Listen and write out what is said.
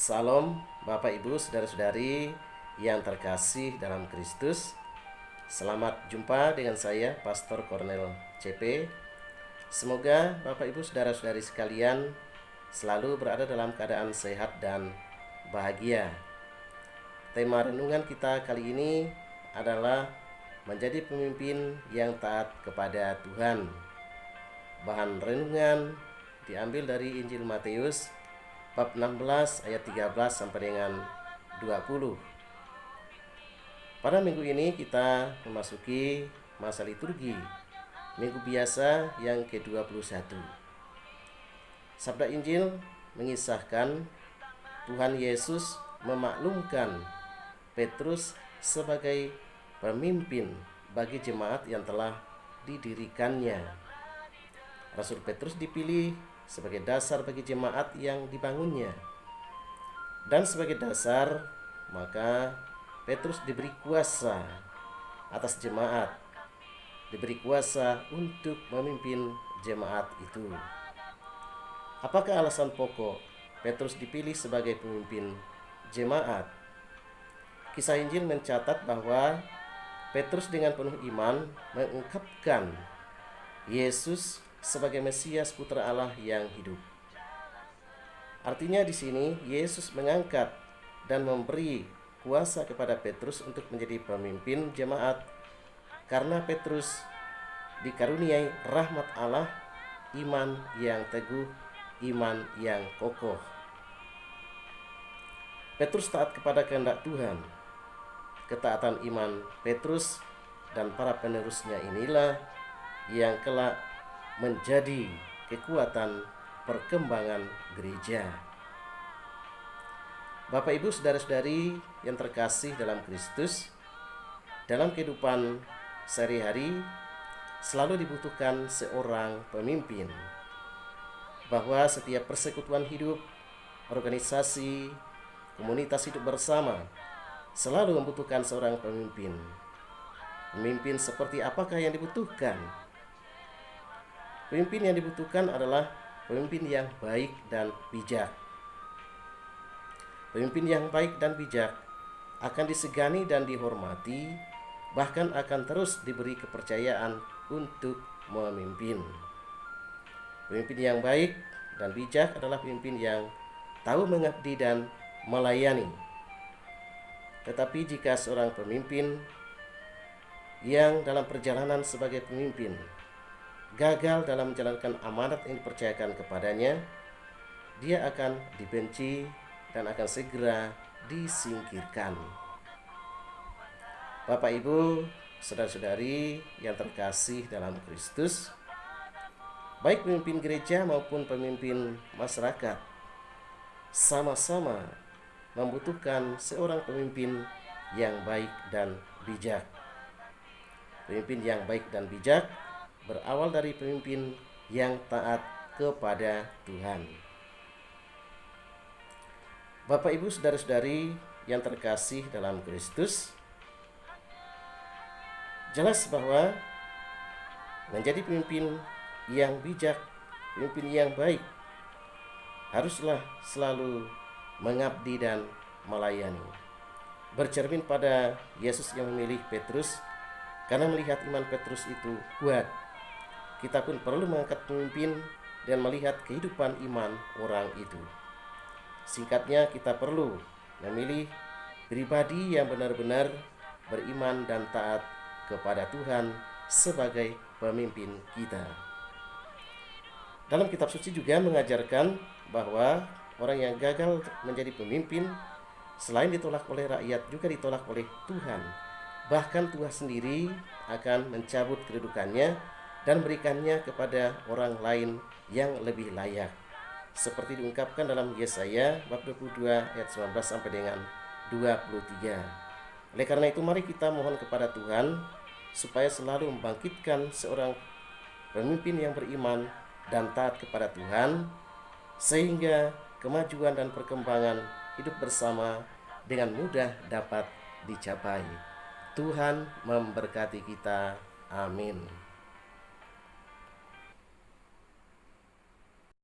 Salam Bapak Ibu Saudara-saudari yang terkasih dalam Kristus. Selamat jumpa dengan saya Pastor Cornel CP. Semoga Bapak Ibu Saudara-saudari sekalian selalu berada dalam keadaan sehat dan bahagia. Tema renungan kita kali ini adalah menjadi pemimpin yang taat kepada Tuhan. Bahan renungan diambil dari Injil Matius bab 16 ayat 13 sampai dengan 20. Pada minggu ini kita memasuki masa liturgi minggu biasa yang ke-21. Sabda Injil mengisahkan Tuhan Yesus memaklumkan Petrus sebagai pemimpin bagi jemaat yang telah didirikannya. Rasul Petrus dipilih sebagai dasar bagi jemaat yang dibangunnya. Dan sebagai dasar, maka Petrus diberi kuasa atas jemaat, diberi kuasa untuk memimpin jemaat itu. Apakah alasan pokok Petrus dipilih sebagai pemimpin jemaat? Kisah Injil mencatat bahwa Petrus dengan penuh iman mengungkapkan Yesus sebagai Mesias Putra Allah yang hidup. Artinya di sini Yesus mengangkat dan memberi kuasa kepada Petrus untuk menjadi pemimpin jemaat karena Petrus dikaruniai rahmat Allah, iman yang teguh, iman yang kokoh. Petrus taat kepada kehendak Tuhan. Ketaatan iman Petrus dan para penerusnya inilah yang kelak menjadi kekuatan perkembangan gereja. Bapak Ibu Saudara-saudari yang terkasih dalam Kristus, dalam kehidupan sehari-hari selalu dibutuhkan seorang pemimpin. Bahwa setiap persekutuan hidup, organisasi, komunitas hidup bersama selalu membutuhkan seorang pemimpin. Pemimpin seperti apakah yang dibutuhkan? Pemimpin yang dibutuhkan adalah pemimpin yang baik dan bijak. Pemimpin yang baik dan bijak akan disegani dan dihormati, bahkan akan terus diberi kepercayaan untuk memimpin. Pemimpin yang baik dan bijak adalah pemimpin yang tahu mengabdi dan melayani. Tetapi jika seorang pemimpin yang dalam perjalanan sebagai pemimpin gagal dalam menjalankan amanat yang dipercayakan kepadanya, dia akan dibenci dan akan segera disingkirkan. Bapak Ibu, saudara-saudari yang terkasih dalam Kristus, baik pemimpin gereja maupun pemimpin masyarakat sama-sama membutuhkan seorang pemimpin yang baik dan bijak. Pemimpin yang baik dan bijak berawal dari pemimpin yang taat kepada Tuhan. Bapak Ibu saudara-saudari yang terkasih dalam Kristus, jelas bahwa menjadi pemimpin yang bijak, pemimpin yang baik haruslah selalu mengabdi dan melayani. Bercermin pada Yesus yang memilih Petrus karena melihat iman Petrus itu kuat. Kita pun perlu mengangkat pemimpin dan melihat kehidupan iman orang itu. Singkatnya, kita perlu memilih pribadi yang benar-benar beriman dan taat kepada Tuhan sebagai pemimpin kita. Dalam kitab suci juga mengajarkan bahwa orang yang gagal menjadi pemimpin selain ditolak oleh rakyat juga ditolak oleh Tuhan. Bahkan Tuhan sendiri akan mencabut kedudukannya dan berikannya kepada orang lain yang lebih layak, seperti diungkapkan dalam Yesaya bab 22 ayat 19 sampai dengan 23. Oleh karena itu mari kita mohon kepada Tuhan supaya selalu membangkitkan seorang pemimpin yang beriman dan taat kepada Tuhan, sehingga kemajuan dan perkembangan hidup bersama dengan mudah dapat dicapai. Tuhan memberkati kita. Amin.